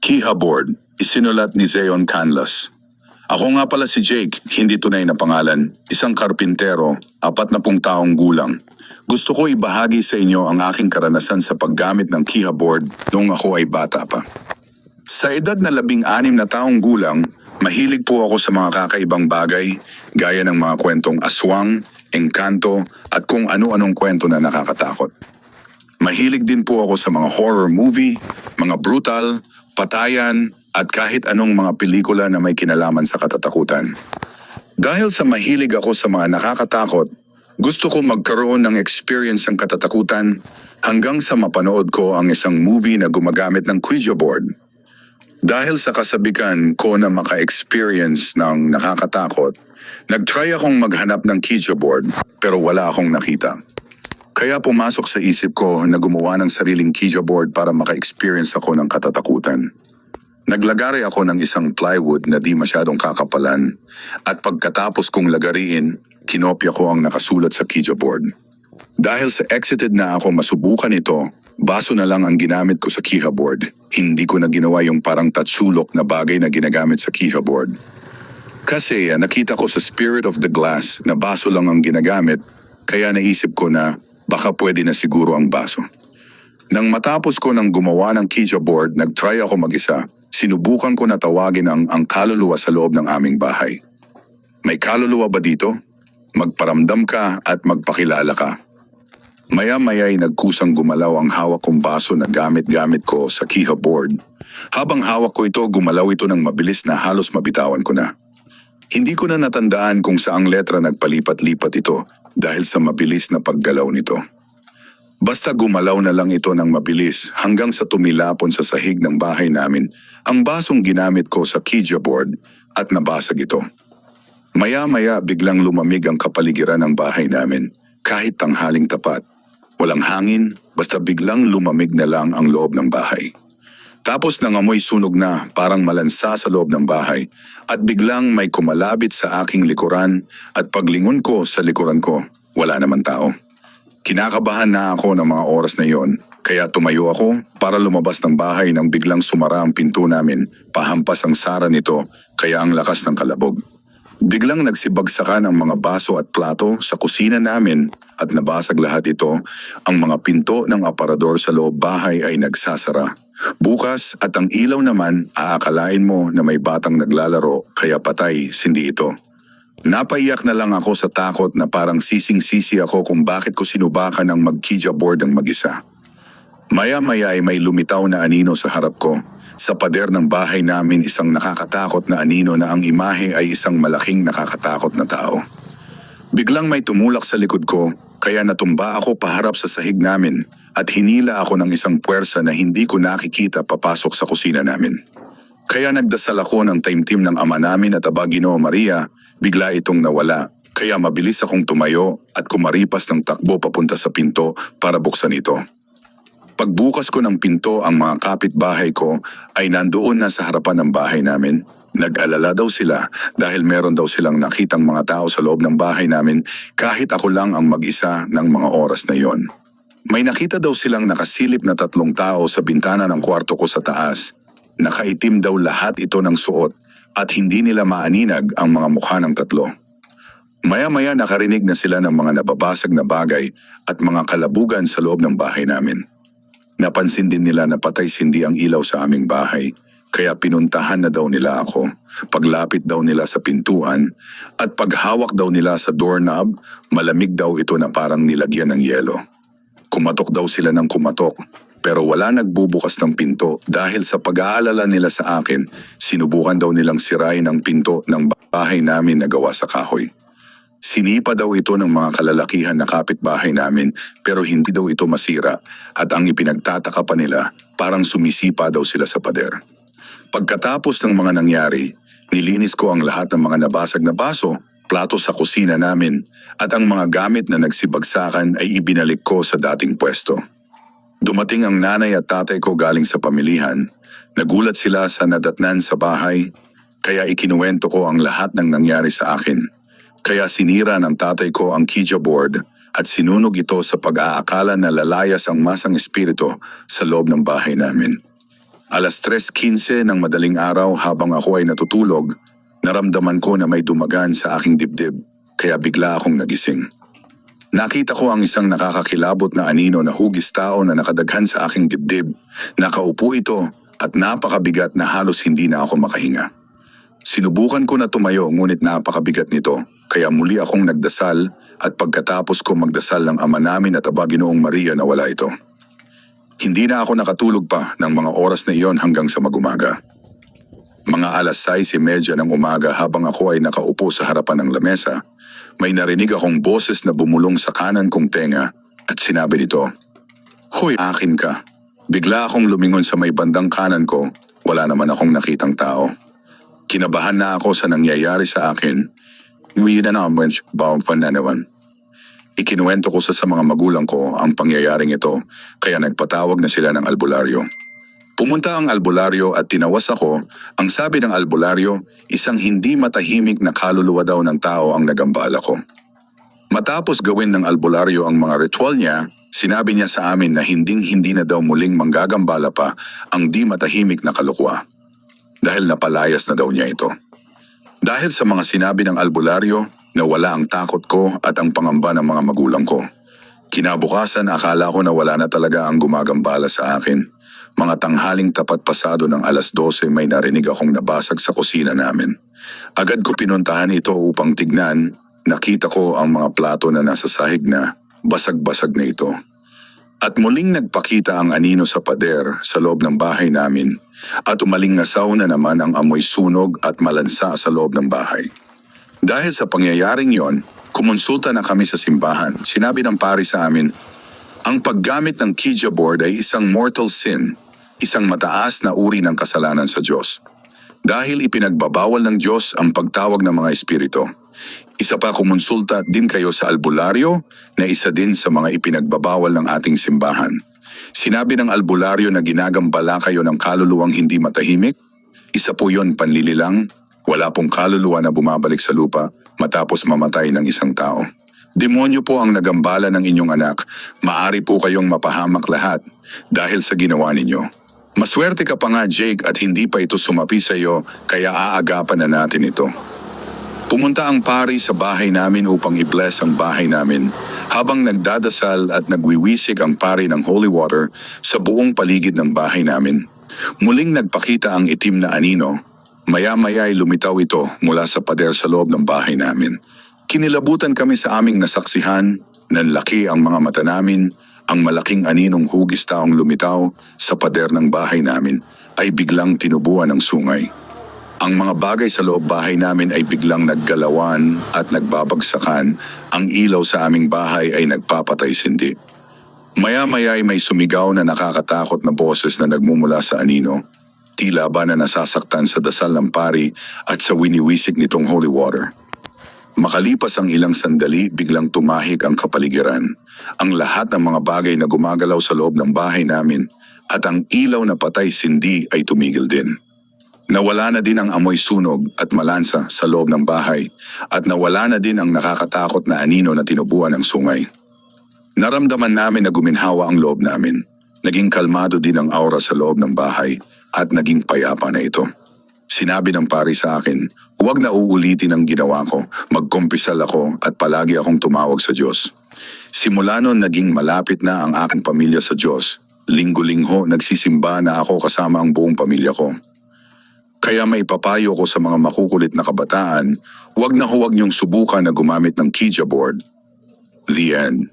Kiha Board, isinulat ni Zeon Canlas. Ako nga pala si Jake, hindi tunay na pangalan, isang karpintero, 40 taong gulang. Gusto ko ibahagi sa inyo ang aking karanasan sa paggamit ng Kiha Board noong ako ay bata pa. Sa edad na 16 na taong gulang, mahilig po ako sa mga kakaibang bagay, gaya ng mga kwentong aswang, engkanto, at kung ano-anong kwento na nakakatakot. Mahilig din po ako sa mga horror movie, mga brutal, patayan, at kahit anong mga pelikula na may kinalaman sa katatakutan. Dahil sa mahilig ako sa mga nakakatakot, gusto ko magkaroon ng experience ng katatakutan hanggang sa mapanood ko ang isang movie na gumagamit ng Ouija board. Dahil sa kasabikan ko na maka-experience ng nakakatakot, nag-try akong maghanap ng Ouija board pero wala akong nakita. Kaya pumasok sa isip ko na gumawa ng sariling Ouija board para maka-experience ako ng katatakutan. Naglagari ako ng isang plywood na di masyadong kakapalan at pagkatapos kong lagariin, kinopya ko ang nakasulat sa Ouija board. Dahil sa excited na ako masubukan ito, baso na lang ang ginamit ko sa Ouija board. Hindi ko na ginawa yung parang tatsulok na bagay na ginagamit sa Ouija board. Kasi nakita ko sa Spirit of the Glass na baso lang ang ginagamit, kaya naisip ko na baka pwede na siguro ang baso. Nang matapos ko ng gumawa ng Ouija board, nag-try ako mag-isa. Sinubukan ko na tawagin ang kaluluwa sa loob ng aming bahay. May kaluluwa ba dito? Magparamdam ka at magpakilala ka. Maya-maya ay nagkusang gumalaw ang hawak kong baso na gamit-gamit ko sa Ouija board. Habang hawak ko ito, gumalaw ito ng mabilis na halos mabitawan ko na. Hindi ko na natandaan kung saang letra nagpalipat-lipat ito dahil sa mabilis na paggalaw nito. Basta gumalaw na lang ito ng mabilis hanggang sa tumilapon sa sahig ng bahay namin ang basong ginamit ko sa Ouija board at nabasag ito. Maya-maya biglang lumamig ang kapaligiran ng bahay namin kahit tanghaling tapat. Walang hangin, basta biglang lumamig na lang ang loob ng bahay. Tapos nangamoy sunog na parang malansa sa loob ng bahay at biglang may kumalabit sa aking likuran at paglingon ko sa likuran ko, wala naman tao. Kinakabahan na ako ng mga oras na yon, kaya tumayo ako para lumabas ng bahay nang biglang sumara ang pinto namin, pahampas ang sara nito, kaya ang lakas ng kalabog. Biglang nagsibagsakan ang mga baso at plato sa kusina namin at nabasag lahat ito. Ang mga pinto ng aparador sa loob bahay ay nagsasara. Bukas at ang ilaw naman, aakalain mo na may batang naglalaro, kaya patay, sindi ito. Napaiyak na lang ako sa takot na parang sising-sisi ako kung bakit ko sinubakan ng mag-Ouija board ng mag-isa. Maya-maya ay may lumitaw na anino sa harap ko. Sa pader ng bahay namin isang nakakatakot na anino na ang imahe ay isang malaking nakakatakot na tao. Biglang may tumulak sa likod ko, kaya natumba ako paharap sa sahig namin at hinila ako ng isang puwersa na hindi ko nakikita papasok sa kusina namin. Kaya nagdasal ako ng taimtim ng ama namin at Aba Ginoo Maria. Bigla itong nawala, kaya mabilis akong tumayo at kumaripas ng takbo papunta sa pinto para buksan ito. Pagbukas ko ng pinto, ang mga kapitbahay ko ay nandoon na sa harapan ng bahay namin. Nag-alala daw sila dahil meron daw silang nakitang mga tao sa loob ng bahay namin kahit ako lang ang mag-isa ng mga oras na yon. May nakita daw silang nakasilip na 3 tao sa bintana ng kwarto ko sa taas. Nakaitim daw lahat ito ng suot at hindi nila maaninag ang mga mukha ng 3. Maya-maya nakarinig na sila ng mga nababasag na bagay at mga kalabugan sa loob ng bahay namin. Napansin din nila na patay-sindi ang ilaw sa aming bahay, kaya pinuntahan na daw nila ako. Paglapit daw nila sa pintuan at paghawak daw nila sa doorknob, malamig daw ito na parang nilagyan ng yelo. Kumatok daw sila ng kumatok. Pero wala nagbubukas ng pinto dahil sa pag-aalala nila sa akin, sinubukan daw nilang sirain ang pinto ng bahay namin na gawa sa kahoy. Sinipa daw ito ng mga kalalakihan na kapitbahay namin pero hindi daw ito masira at ang ipinagtataka pa nila, parang sumisipa daw sila sa pader. Pagkatapos ng mga nangyari, nilinis ko ang lahat ng mga nabasag na baso, plato sa kusina namin at ang mga gamit na nagsibagsakan ay ibinalik ko sa dating pwesto. Dumating ang nanay at tatay ko galing sa pamilihan. Nagulat sila sa nadatnan sa bahay, kaya ikinuwento ko ang lahat ng nangyari sa akin. Kaya sinira ng tatay ko ang Ouija board at sinunog ito sa pag-aakala na lalayas ang masang espiritu sa loob ng bahay namin. Alas 3:15 ng madaling araw habang ako ay natutulog, naramdaman ko na may dumagan sa aking dibdib, kaya bigla akong nagising. Nakita ko ang isang nakakakilabot na anino na hugis tao na nakadaghan sa aking dibdib. Nakaupo ito at napakabigat na halos hindi na ako makahinga. Sinubukan ko na tumayo ngunit napakabigat nito, kaya muli akong nagdasal at pagkatapos ko magdasal ng Ama namin at Aba Ginoong Maria nawala ito. Hindi na ako nakatulog pa ng mga oras na iyon hanggang sa magumaga. Mga alas 6:30 ng umaga habang ako ay nakaupo sa harapan ng lamesa, may narinig akong boses na bumulong sa kanan kong tenga at sinabi nito, "Hoy, akin ka." Bigla akong lumingon sa may bandang kanan ko, wala naman akong nakitang tao. Kinabahan na ako sa nangyayari sa akin. Ikinuwento ko sa mga magulang ko ang pangyayaring ito, kaya nagpatawag na sila ng albularyo. Pumunta ang albularyo at tinawas ako. Ang sabi ng albularyo, isang hindi matahimik na kaluluwa daw ng tao ang nagambala ko. Matapos gawin ng albularyo ang mga ritual niya, sinabi niya sa amin na hindi na daw muling manggagambala pa ang di matahimik na kalukwa. Dahil napalayas na daw niya ito. Dahil sa mga sinabi ng albularyo, nawala ang takot ko at ang pangamba ng mga magulang ko. Kinabukasan akala ko na wala na talaga ang gumagambala sa akin. Mga tanghaling tapat pasado ng alas 12 may narinig akong nabasag sa kusina namin. Agad ko pinuntahan ito upang tignan. Nakita ko ang mga plato na nasa sahig na basag-basag na ito. At muling nagpakita ang anino sa pader sa loob ng bahay namin at umalingasaw na naman ang amoy sunog at malansa sa loob ng bahay. Dahil sa pangyayaring yon, kumonsulta na kami sa simbahan. Sinabi ng pari sa amin, ang paggamit ng Ouija board ay isang mortal sin, isang mataas na uri ng kasalanan sa Diyos. Dahil ipinagbabawal ng Diyos ang pagtawag ng mga espiritu. Isa pa, kumonsulta din kayo sa albularyo na isa din sa mga ipinagbabawal ng ating simbahan. Sinabi ng albularyo na ginagambala kayo ng kaluluwang hindi matahimik. Isa po yon panlililang, wala pong kaluluwa na bumabalik sa lupa matapos mamatay ng isang tao. Demonyo po ang nagambala ng inyong anak, maari po kayong mapahamak lahat dahil sa ginawa ninyo. Maswerte ka pa nga Jake at hindi pa ito sumapi sa iyo kaya aagapan na natin ito. Pumunta ang pari sa bahay namin upang i-bless ang bahay namin. Habang nagdadasal at nagwiwisik ang pari ng holy water sa buong paligid ng bahay namin. Muling nagpakita ang itim na anino. Maya-maya ay lumitaw ito mula sa pader sa loob ng bahay namin. Kinilabutan kami sa aming nasaksihan, nanlaki ang mga mata namin, ang malaking aninong hugis taong lumitaw sa pader ng bahay namin ay biglang tinubuan ng sungay. Ang mga bagay sa loob bahay namin ay biglang naggalawan at nagbabagsakan, ang ilaw sa aming bahay ay nagpapatay-sindi. Maya-maya ay may sumigaw na nakakatakot na boses na nagmumula sa anino, tila ba na nasasaktan sa dasal ng pari at sa winiwisik nitong holy water. Makalipas ang ilang sandali, biglang tumahik ang kapaligiran. Ang lahat ng mga bagay na gumagalaw sa loob ng bahay namin at ang ilaw na patay-sindi ay tumigil din. Nawala na din ang amoy sunog at malansa sa loob ng bahay at nawala na din ang nakakatakot na anino na tinubuan ng sungay. Naramdaman namin na guminhawa ang loob namin. Naging kalmado din ang aura sa loob ng bahay at naging payapa na ito. Sinabi ng pari sa akin, huwag na uulitin ang ginawa ko, magkumpisal ako at palagi akong tumawag sa Diyos. Simula noon naging malapit na ang aking pamilya sa Diyos. Linggo-linggo nagsisimba na ako kasama ang buong pamilya ko. Kaya may papayo ko sa mga makukulit na kabataan, huwag niyong subukan na gumamit ng Ouija board. The end.